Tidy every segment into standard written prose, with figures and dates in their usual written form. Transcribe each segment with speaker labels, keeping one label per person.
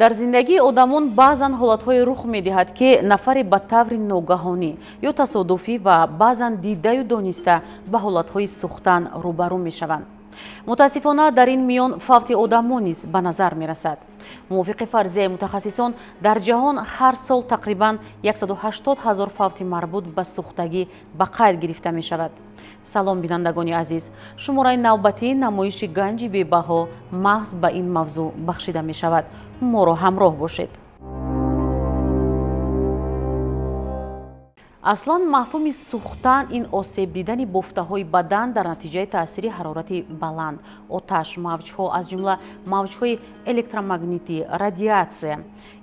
Speaker 1: дар зиндагии одамон баъзан ҳолатҳое рух медиҳад ки нафаре ба таври ногаҳонӣ ё тасодуфӣ ва баъзан дидаю дониста ба ҳолатҳои сӯхтан рӯбарӯ мешаванд. мутаассифона дар ин миён фавти одамон низ ба назар мерасад. мувофиқи фарзияи мутахассисон, дар ҷаҳон ҳар сол тақрибан 180 000 фавти марбут ба сӯхтагӣ ба қайд гирифта мешавад. салом бинандагони азиз, шумораи навбатии намоиши ганҷи бебаҳо маҳз ба ин мавзӯъ бахшида мешавад. моро ҳамроҳ бошед. аслан мафҳуми сӯхтан ин осеб дидани бофтаҳои бадан дар натиҷаи таъсири ҳарорати баланд, оташ, мавҷҳо аз ҷумла мавҷҳои электромагнитӣ, радиатсия,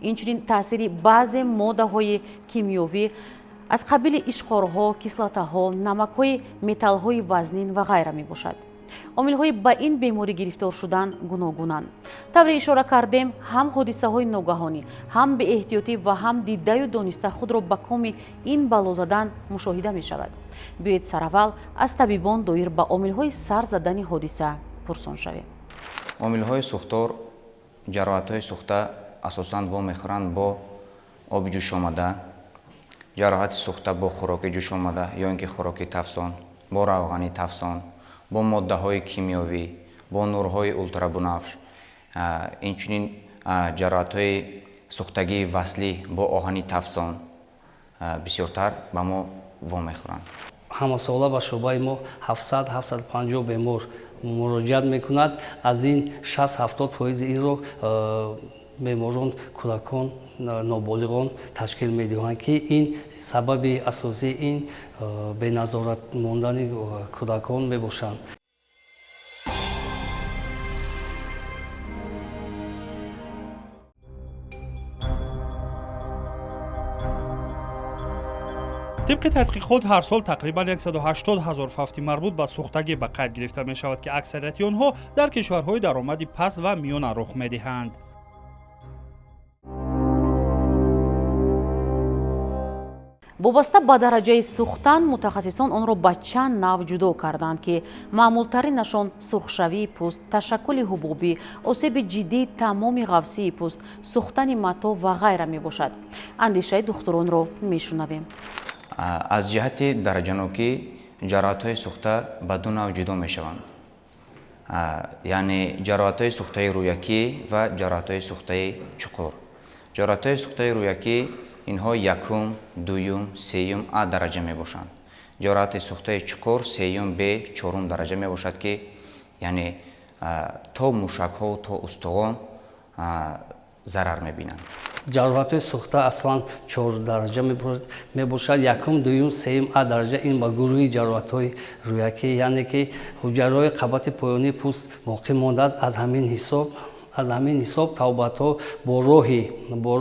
Speaker 1: инчунин таъсири баъзе моддаҳои кимиёвӣ аз қабили ишқорҳо, кислотаҳо, намакҳои металлҳои вазнин ва ғайра мебошад. омилҳои ба ин беморӣ гирифтор шудан гуногунанд. тавре ишора кардем, ҳам ҳодисаҳои ногаҳонӣ, ҳам беэҳтиётӣ ва ҳам дидаю дониста худро ба коми ин бало задан мушоҳида мешавад. биёед сараввал аз табибон доир ба омилҳои сар задани ҳодиса пурсон шавем.
Speaker 2: омилҳои сӯхтор, ҷароҳатҳои сӯхта асосан вомехӯранд бо оби ҷӯшомада, ҷароҳати сӯхта бо хӯроки ҷӯшомада ё ин ки хӯроки тафсон, бо равғани тафсон, бо моддаҳои кимиёвӣ, бо нурҳои ултрабунафш, инчунин ҷароҳатҳои сӯхтагии васлӣ бо оҳани тафсон бисёртар ба мо вомехӯранд.
Speaker 3: ҳамасола ба шӯъбаи мо 700-750 бемор муроҷиат мекунад. аз ин 60-70% инро беморон кӯдакон, ноболиғон ташкил медиҳанд ки ин сабаби асосии ин беназорат мондани кӯдакон мебошанд.
Speaker 4: طبق تحقیقات هر سال تقریبا 180 000 فوتی مربوط به سوختگی به قید گرفته می شود که اکثریت آنها در کشورهای درآمدی پست و میان رخ می دهند.
Speaker 1: вобаста ба дараҷаи сӯхтан мутахассисон онро ба чанд навъ ҷудо карданд ки маъмултаринашон сурхшавии пӯст, ташаккули ҳубобӣ, осеби ҷиддии тамоми ғафсии пӯст, сӯхтани матто ва ғайра мебошад. андешаи духтуронро мешунавем.
Speaker 2: аз ҷиҳати дараҷанокӣ ҷароҳатҳои сӯхта ба ду навъ ҷудо мешаванд. яъне ҷароҳатҳои сӯхтаи рӯякӣ ва ҷароҳатҳои сӯхтаи чуқур. ҷароҳатҳои сӯхтаи рӯякӣ инҳо якум, дуюм, сеюм А дараҷа мебошанд. ҷароҳати сӯхтаи чуқур сеюм Б, чорум дараҷа мебошад ки яъне то мушакҳо то устуғон зарар мебинанд.
Speaker 3: ҷароҳатҳои сӯхта аслан 4 дараҷа мебошад. якум, дуюм, сеюм А дараҷа ин ба гурӯҳи ҷароҳатҳои рӯякӣ, яъне ки ҳуҷайраҳои қабати поёнии пӯст боқӣ мондааст. аз ҳамин ҳисоб тавбатҳо бо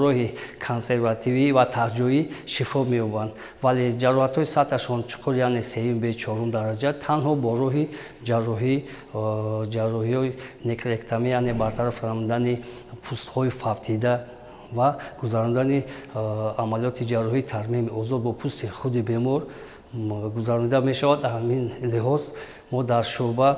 Speaker 3: роҳи консервативӣ ва таҳҷоӣ шифо меёбанд, вале ҷароҳатҳои сатҳашон чуқур, яъне сеюм Б, чорум дараҷа танҳо бо роҳи ҷарроҳии некректомия, яъне бартараф намудани пӯстҳои фавтида ва гузарондани амалиёти ҷарроҳии тармими озод бо пӯсти худи бемор гузаронида мешавад. аз ҳамин лиҳоз мо дар шӯъба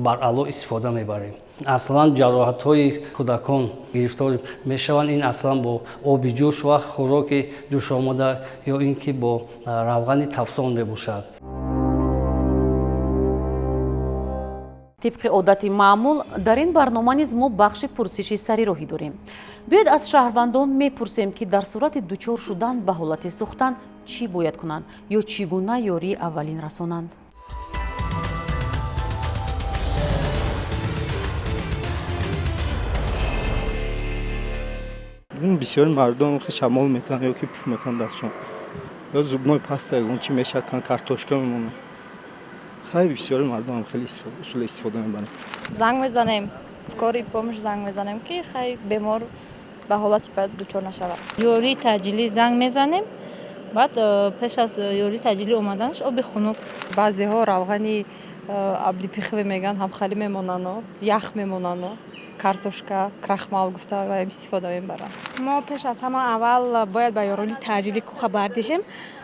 Speaker 3: баръало истифода мебарем. аслан ҷароҳатҳои кӯдакон гирифтор мешаванд. ин аслан бо оби ҷӯш ва хӯроки ҷӯшомада ё ин ки бо равғани тафсон мебошад.
Speaker 1: طبق عادت معمول در این برنامه نیز ما بخش پرسش سری راهی داریم. بیاید از شهروندان میپرسیم که در صورت دچار شدن به حالت سوختن چی باید کنند یا چگونه یاری اولین رسانند.
Speaker 5: بسیار مردم شمال میکنن یا که پف میکنن دستشون یا زبنای پسته اون چی میشکن کارتوشکا میمونه. خیلی بسیار مردم خیلی اصول استفاده میبرن.
Speaker 6: زنگ میزنیم скорой помощь زنگ میزنیم که خیلی بیمار به حالت بد دچار نشود.
Speaker 7: یوری تاجیلی زنگ میزنیم، بعد پیش از یوری تاجیلی اومدنش آب خنک.
Speaker 8: بعضی ها روغنی آبلی پیخوی میگن هم خالی میمونن و یخ میمونن و کارتوشکا کرخمال گفته و استفاده میبرن.
Speaker 9: ما پیش از همه اول باید به یوری تاجیلی کو خبر دهیم.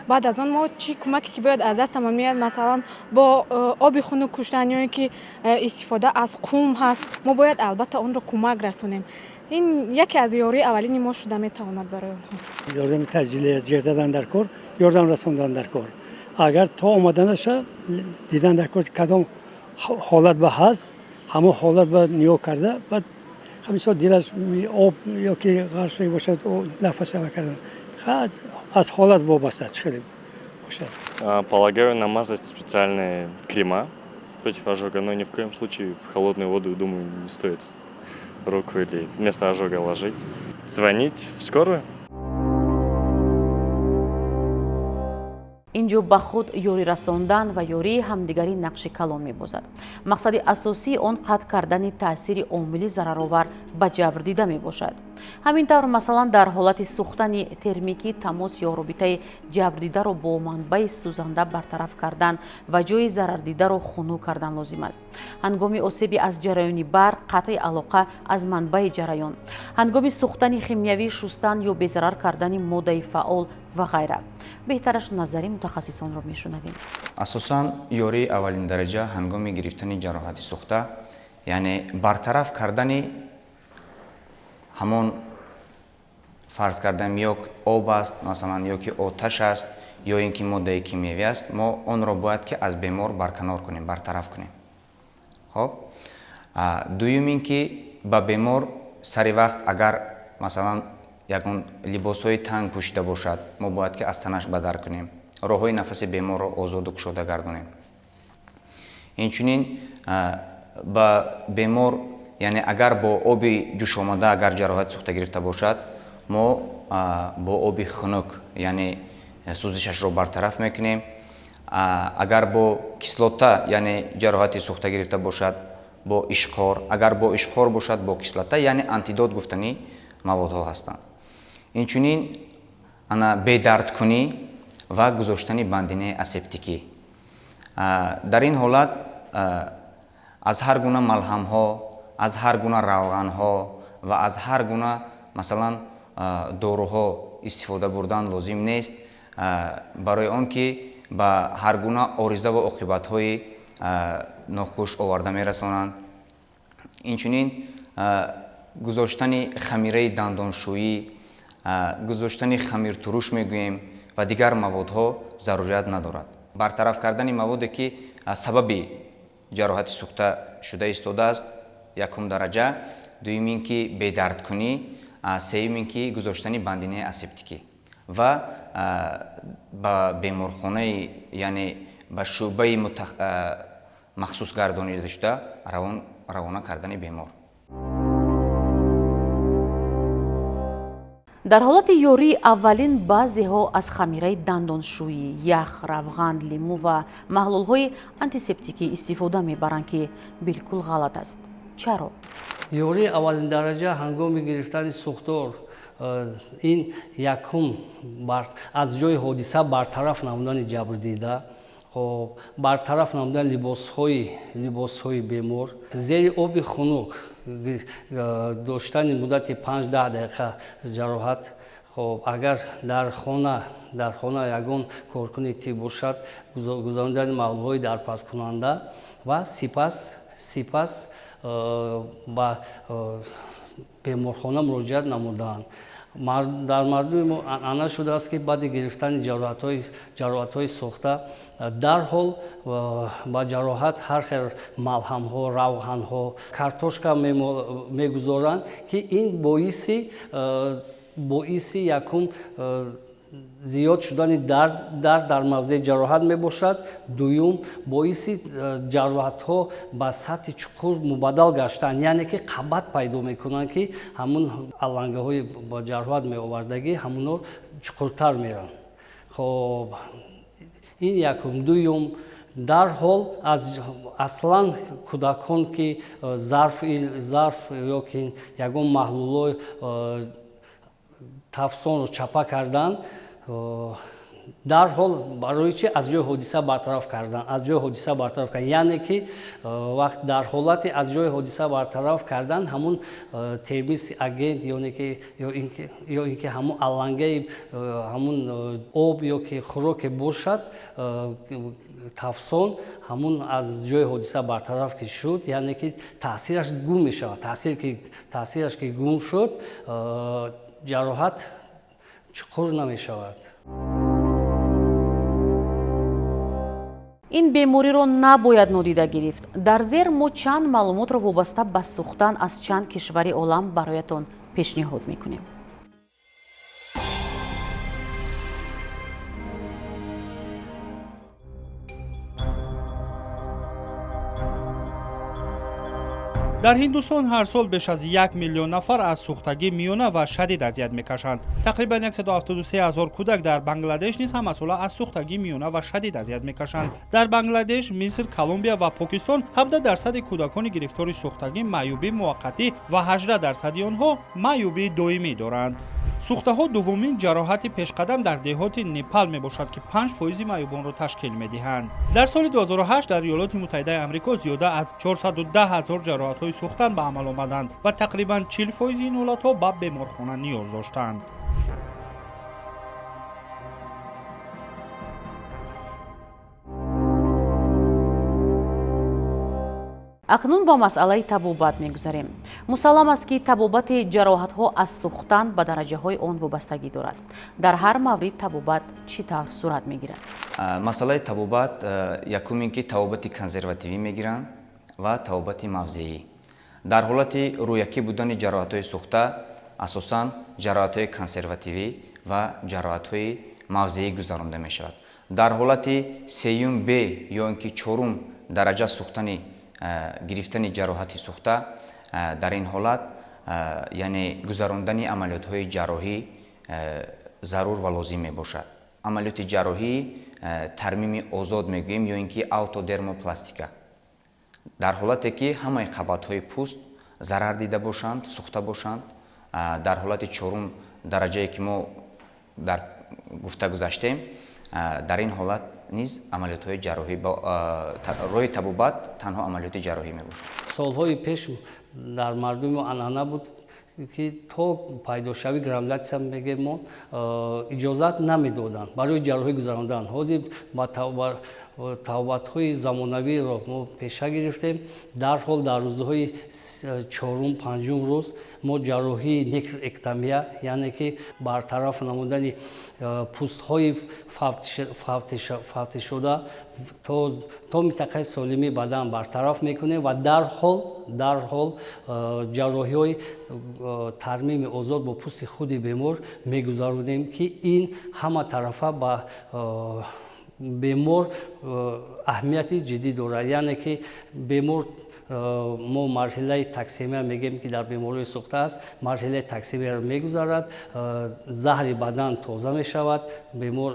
Speaker 9: بعد از اون ما چی کمکی که باید از دستمون میاد، مثلا با آب خنک کشتن یا اینکه استفاده از قوم هست، ما باید البته اون رو کمک رسونیم. ин яке аз ёрии аввалини мо шуда метавонад барои онҳо.
Speaker 10: ёрдами таҷҷилӣ ҷиҳ задан дар кор, ёрдам расондан дар кор. Агар то омаданаша дидан дар кор кадом ҳолат ба ҳаст, ҳамон ҳолат ба ниё карда, баъд ҳамисо дилаш об ёки ғарқ шуда бошад, нафас ава кардан. Аз ҳолат вобаста чӣ хеле бошад.
Speaker 11: Полагаю, намазать специальные крема против ожога, но ни в коем случае в холодную воду, думаю, не стоит руку или вместо ожога ложить. Звонить в скорую.
Speaker 1: инҷо ба худ ёрӣ расондан ва ёрии ҳамдигарӣ нақши калон мебозад. мақсади асосии он қатъ кардани таъсири омили зараровар ба ҷабр дида мебошад. ҳамин тавр масалан дар ҳолати сӯхтани термикӣ тамос ё робитаи ҷабрдидаро бо манбаи сӯзанда бартараф кардан ва ҷои зарардидаро хунук кардан лозим аст. ҳангоми осеби аз ҷараёни барқ қатъи алоқа аз манбаи ҷараён, ҳангоми сӯхтани химиявӣ шустан ё безарар кардани моддаи фаъол ва ғайра. беҳтараш назари мутахассисонро мешунавем.
Speaker 2: асосан ёрии аввалин дараҷа ҳангоми гирифтани ҷароҳати сӯхта, яъне бартараф кардани ҳамон фарз кардам ё об аст, масалан ёки оташ аст, ё ин ки моддаи кимиявӣ аст, мо онро бояд ки аз бемор барканор кунем, бартараф кунем. хоб дуюм ин ки ба бемор сари вақт агар масалан ягон либосҳои танг пӯшида бошад, мо бояд ки аз танаш бадар кунем, роҳҳои нафаси беморро озоду кушода гардонем. инчунин ба бемор, яъне агар бо оби ҷӯшомада агар ҷароҳати сӯхта гирифта бошад, мо бо оби хунук, яъне сӯзишашро бартараф мекунем. агар бо кислота, яъне ҷароҳати сӯхта гирифта бошад, бо ишқор, агар бо ишқор бошад, бо кислота, яъне антидот гуфтани маводҳо ҳастанд. инчунин бедардкунӣ ва гузоштани бандинаи асептикӣ. дар ин ҳолат аз ҳар гуна малҳамҳо, аз ҳар гуна равғанҳо ва аз ҳар гуна масалан доруҳо истифода бурдан лозим нест, барои он ки ба ҳар гуна ориза ва оқибатҳои нохуш оварда мерасонанд. инчунин гузоштани хамираи дандоншӯӣ, гузоштани хамиртуруш мегӯем ва дигар маводҳо зарурият надорад. бартараф кардани маводе ки сабаби ҷароҳати сӯхта шуда истодааст, якум дараҷа, дуюм ин ки бедардкунӣ, сеюм ин ки гузоштани бандинаи асептикӣ ва ба беморхонаи, яъне ба шӯъбаи махсус гардонида шуда равона кардани бемор.
Speaker 1: дар ҳолати ёрии аввалин баъзеҳо аз хамираи дандоншӯӣ, ях, равған, лимӯ ва маҳлулҳои антисептикӣ истифода мебаранд ки билкул ғалат аст. чаро?
Speaker 3: ёрии аввалиндараҷа ҳангоми гирифтани сӯхтор ин якум аз ҷои ҳодиса бартараф намудани ҷабрдида, бартараф намудани либосҳои бемор, зери оби хунук доштани муддати 5-10 дақиқа ҷароҳат. агар дар хона ягон коркуни тиб бошад, гузарондани маҳлулҳои дарпаскунанда ва сипас ба беморхона муроҷиат намуданд. дар мардуми мо анъана шудааст ки баъди гирифтани ҷароҳатҳои сӯхта дарҳол ба ҷароҳат ҳар хел малҳамҳо, равғанҳо, картошка мегузоранд ки ин боиси якум зиёд шудани дард дар мавзеи ҷароҳат мебошад, дуюм боиси ҷароҳатҳо ба сатҳи чуқур мубаддал гаштан, яъне ки қабат пайдо мекунанд ки ҳамун алангаҳои ба ҷароҳат меовардагӣ ҳамунҳо чуқуртар меранд. хоб ин якум. дуюм, дарҳол аслан кӯдакон ки зарф ёки ягон маҳлулҳои тафсонро чапа карданд, дарҳол барои чи аз ҷои ҳодиса бартараф кардан, аз ҷои ҳодиса бартараф кардан, яъне ки вақт дар ҳолати аз ҷои ҳодиса бартараф кардан ҳамун термиси агент ё ин ки ҳамун алангаи ҳамун об ё ки хӯроке бошад тафсон ҳамун аз ҷои ҳодиса бартараф ки шуд, яъне ки таъсираш гум мешавад. Таъсираш ки гум шуд, ҷароҳат чуқур намешавад.
Speaker 1: ин бемориро набояд нодида гирифт. дар зер мо чанд маълумотро вобаста ба сӯхтан аз чанд кишвари олам бароятон пешниҳод мекунем.
Speaker 4: дар ҳиндустон ҳар сол беш аз 1 миллион нафар аз сӯхтагӣ миёна ва шадид азият мекашанд. тақрибан 173 000 кӯдак дар Бангладеш низ ҳамасола аз сӯхтагӣ миёна ва шадид азият мекашанд. дар Бангладеш, Миср, Колумбия ва Покистон 17% кӯдакони гирифтори сӯхтагӣ маъюбӣ муваққатӣ ва 18% онҳо маъюбии доимӣ доранд. сӯхтаҳо дуввумин ҷароҳати пешқадам дар деҳоти Непал мебошад ки 5% маъюбонро ташкил медиҳанд. дар соли 2008 дар Иёлоти Муттаҳидаи Амрико зиёда аз 410 000 ҷароҳатҳои сӯхтан ба амал омаданд ва тақрибан 40% ин ҳолатҳо ба беморхона ниёз доштанд.
Speaker 1: акнун ба масъалаи табобат мегузарем. мусаллам аст ки табобати ҷароҳатҳо аз сӯхтан ба дараҷаҳои он вобастагӣ дорад. дар ҳар маврид табобат чӣ тавр сурат мегирад?
Speaker 2: масъалаи табобат якум ин ки табобати консервативӣ мегиранд ва табобати мавзеӣ. дар ҳолати рӯякӣ будани ҷароҳатҳои сӯхта асосан ҷароҳатҳои консервативӣ ва ҷароҳатҳои мавзеӣ гузаронда мешавад. дар ҳолати сеюм б ё ин ки чорум дараҷа сӯхтани гирифтани ҷароҳати сӯхта, дар ин ҳолат яъне гузарондани амалиётҳои ҷарроҳӣ зарур ва лозим мебошад. амалиёти ҷарроҳӣ тармими озод мегӯем ё ин ки аутодермопластика. дар ҳолате ки ҳамаи қабатҳои пӯст зарар дида бошанд, сӯхта бошанд, дар ҳолати чорум дараҷае ки мо дар гуфта гузаштем, дар ин ҳолат низ амалиётҳои ҷарроҳӣ роҳи табобат танҳо амалиёти ҷарроҳӣ мебошад.
Speaker 3: солҳои пеш дар мардуми анъана буд ки то пайдошавӣ гравитатсия мегем мо иҷозат намедоданд барои ҷарроҳӣ гузарондан. ҳозир ба табобатҳои замонавиро мо пеша гирифтем. дарҳол дар рӯзҳои чорум, панҷум рӯз мо ҷарроҳии некроэктомия, яъне ки бартараф намудани пӯстҳои фавтишуда то минтақаи солими бадан бартараф мекунем ва дарҳол ҷарроҳиҳои тармими озод бо пӯсти худи бемор мегузаронем ки ин ҳама тарафа ба бемор аҳамияти ҷиддӣ дорад. яъне ки бемор мо марҳилаи таксемия мегӯем ки дар бемории сӯхта аст, марҳилаи таксемияро мегузарад, заҳри бадан тоза мешавад, бемор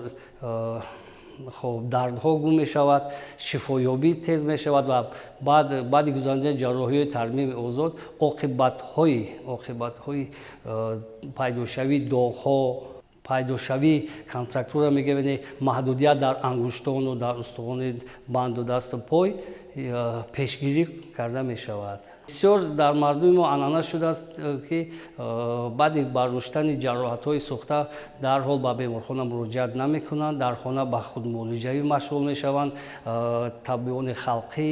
Speaker 3: дардҳо гум мешавад, шифоёбӣ тез мешавад ва баъди гузарондани ҷарроҳиҳои тармими озод оқибатҳои пайдошавии доғҳо, пайдошавии контрактура мегӯем, маҳдудият дар ангуштону дар устухони банду дасту пой пешгирӣ карда мешавад. бисёр дар мардуми мо анъана шудааст ки баъди бардоштани ҷароҳатҳои сӯхта дарҳол ба беморхона муроҷиат намекунанд, дар хона ба худмуолиҷавӣ машғул мешаванд. табибони халқӣ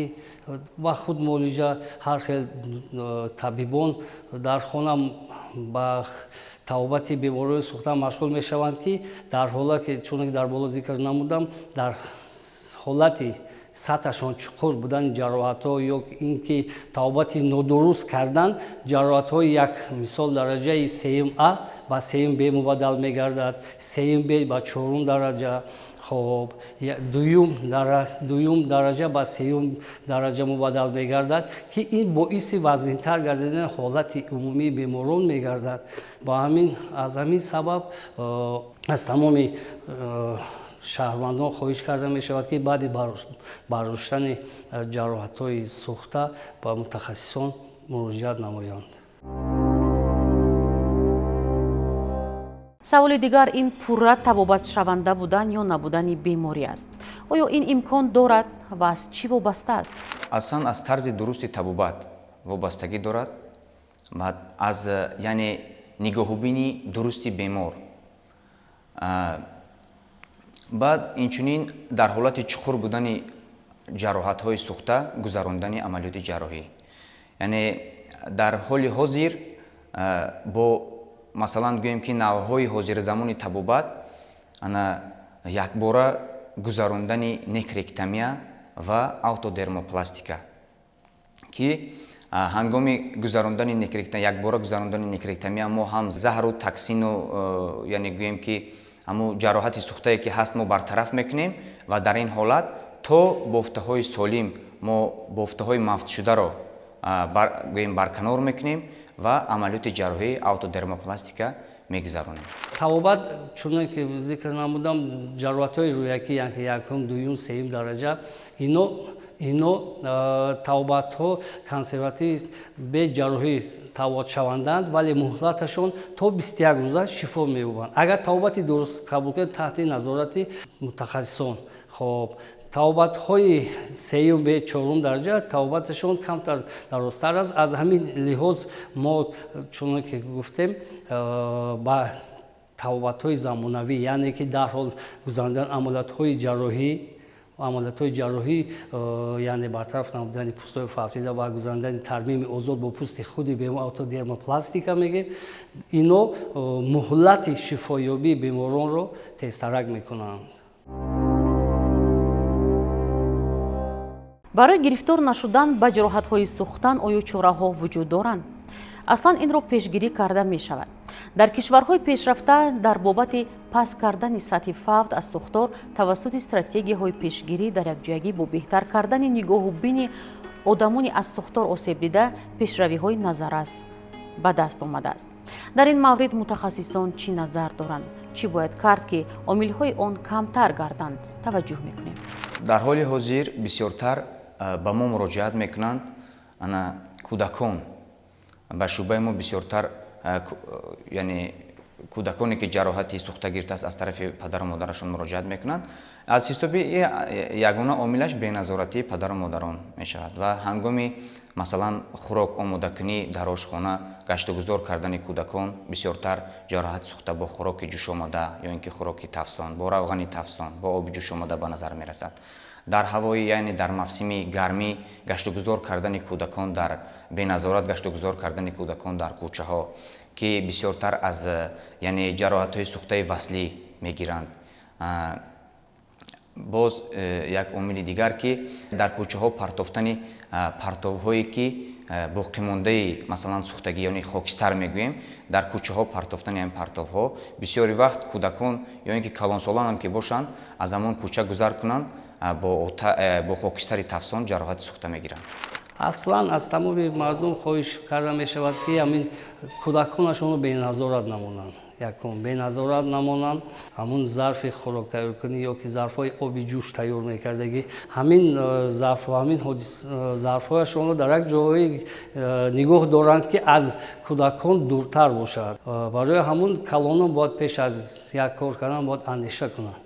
Speaker 3: ба худмуолиҷа, ҳар хел табибон дар хона ба табобати бемориҳои сӯхта машғул мешаванд ки дар ҳолат ки чуне ки дар боло зикр намудам, дар ҳолати сатҳашон чуқур будани ҷароҳатҳо ё ин ки табобати нодуруст кардан ҷароҳатҳои як мисол дараҷаи сеюм А ба сеюм Б мубаддал мегардад, сеюм Б ба чорум дараҷа, хоб дуюм дараҷа ба сеюм дараҷа мубаддал мегардад ки ин боиси вазнинтар гардидани ҳолати умумии беморон мегардад. ба ҳамин аз ҳамин сабаб аз тамоми шаҳрвандон хоҳиш карда мешавад ки баъди бардоштани ҷароҳатҳои сӯхта ба мутахассисон муроҷиат намоянд.
Speaker 1: саволи дигар ин пурра табобатшаванда будан ё набудани беморӣ аст. оё ин имкон дорад ва аз чӣ вобаста аст?
Speaker 2: аслан аз тарзи дурусти табобат вобастагӣ дорад, аз яъне нигоҳубини дурусти бемор. баъд инчунин дар ҳолати чуқур будани ҷароҳатҳои сӯхта гузарондани амалиёти ҷарроҳӣ. яъне дар ҳоли ҳозир бо масалан гӯем ки навъҳои ҳозирзамони табобат якбора гузарондани некректомия ва автодермопластика ки ҳангоми гузарондани якбора гузарондани некректомия мо ҳам заҳру токсину яъне гӯем ки ҳамун ҷароҳати сӯхтае ки ҳаст мо бартараф мекунем ва дар ин ҳолат то бофтаҳои солим мо бофтаҳои мафтшударо гӯем барканор мекунем ва амалиёти ҷарроҳии автодермопластика мегузаронем.
Speaker 3: табобат чуне ки зикр намудам ҷароҳатҳои рӯякӣ якум, дуюм, сеюм дараҷа ино табобатҳо консерватив бе ҷарроҳӣ табобатшаванданд, вале муҳлаташон то 21 рӯза шифо меёбанд. агар табобати дуруст қабул кунед таҳти назорати мутахассисон. хоб табобатҳои сеюм бе чорум дараҷа табобаташон камтар дарозтар аст. аз ҳамин лиҳоз мо чуне ки гуфтем ба табобатҳои замонавӣ яъне ки дарҳол гузарондани амалиётҳои ҷарроҳӣ яъне бартараф намудани пӯстҳои фавтида ва гузарондани тармими озод бо пӯсти худи бемор автодермопластика мегӯем. ино муҳлати шифоёбии беморонро тезтарак мекунанд.
Speaker 1: барои гирифтор нашудан ба ҷароҳатҳои сӯхтан оё чораҳо вуҷуд доранд? аслан инро пешгирӣ карда мешавад. дар кишварҳои пешрафта дар бобати паст кардани сатҳи фавт аз сӯхтор тавассути стратегияҳои пешгирӣ дар якҷоягӣ бо беҳтар кардани нигоҳубини одамони аз сӯхтор осебдида пешравиҳои назаррас ба даст омадааст. дар ин маврид мутахассисон чӣ назар доранд? чӣ бояд кард ки омилҳои он камтар гарданд? таваҷҷӯҳ мекунем.
Speaker 2: дар ҳоли ҳозир бисёртар ба мо муроҷиат мекунанд кӯдакон. ба шӯъбаи мо бисёртар яъне кӯдаконе ки ҷароҳати сӯхта гирифтааст аз тарафи падару модарашон муроҷиат мекунанд. аз ҳисоби ягона омилаш беназоратии падару модарон мешавад ва ҳангоми масалан хӯрок омодакунӣ дар ошхона гаштугузор кардани кӯдакон бисёртар ҷароҳати сӯхта бо хӯроки ҷӯшомада ё ин ки хӯроки тафсон бо равғани тафсон бо оби ҷӯшомада ба назар мерасад. дар ҳавои яъне дар мавсими гармӣ гаштугузор кардани кӯдакон дар беназорат гаштугузор кардани кӯдакон дар кӯчаҳо ки бисёртар аз яъне ҷароҳатҳои сӯхтаи васлӣ мегиранд. боз як омили дигар ки дар кӯчаҳо партофтани партовҳое ки боқимондаи масалан сӯхтагӣ яъне хокистар мегӯем дар кӯчаҳо партофтани ҳамин партовҳо бисёри вақт кӯдакон ё ин ки калонсолан ки бошанд аз ҳамон кӯча гузар кунанд бо хокистари тафсон ҷароҳати сӯхта мегиранд.
Speaker 3: аслан аз тамоми мардум хоҳиш карда мешавад ки ҳамин кӯдаконашонро беназорат намонанд. якум беназорат намонанд. ҳамун зарфи хӯрок тайёркунӣ ё ки зарфҳои оби ҷӯш тайёр мекардагӣ ҳамин зарфҳояшонро дар як ҷои нигоҳ доранд ки аз кӯдакон дуртар бошад. барои ҳамун калонон бояд пеш аз як кор кардан бояд андеша кунанд.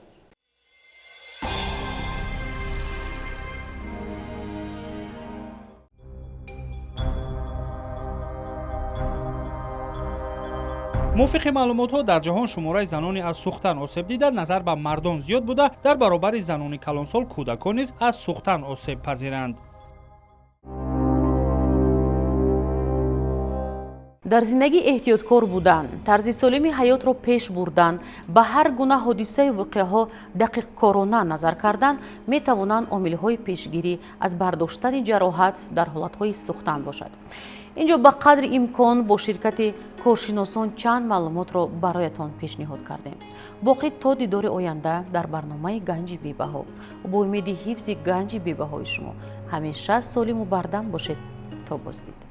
Speaker 4: мувофиқи маълумотҳо дар ҷаҳон шумораи занони аз сӯхтан осебдида назар ба мардон зиёд буда дар баробари занони калонсол кӯдакон низ аз сӯхтан осебпазиранд.
Speaker 1: дар зиндагӣ эҳтиёткор будан, тарзи солими ҳаётро пеш бурдан, ба ҳар гуна ҳодисаи воқеаҳо дақиқкорона назар кардан метавонанд омилҳои пешгирӣ аз бардоштани ҷароҳат дар ҳолатҳои сӯхтан бошад. инҷо ба қадри имкон бо ширкати коршиносон чанд маълумотро бароятон пешниҳод кардем. боқӣ то дидори оянда дар барномаи ганҷи бебаҳо. бо умеди ҳифзи ганҷи бебаҳои шумо ҳамеша солиму бардам бошед. то боздид.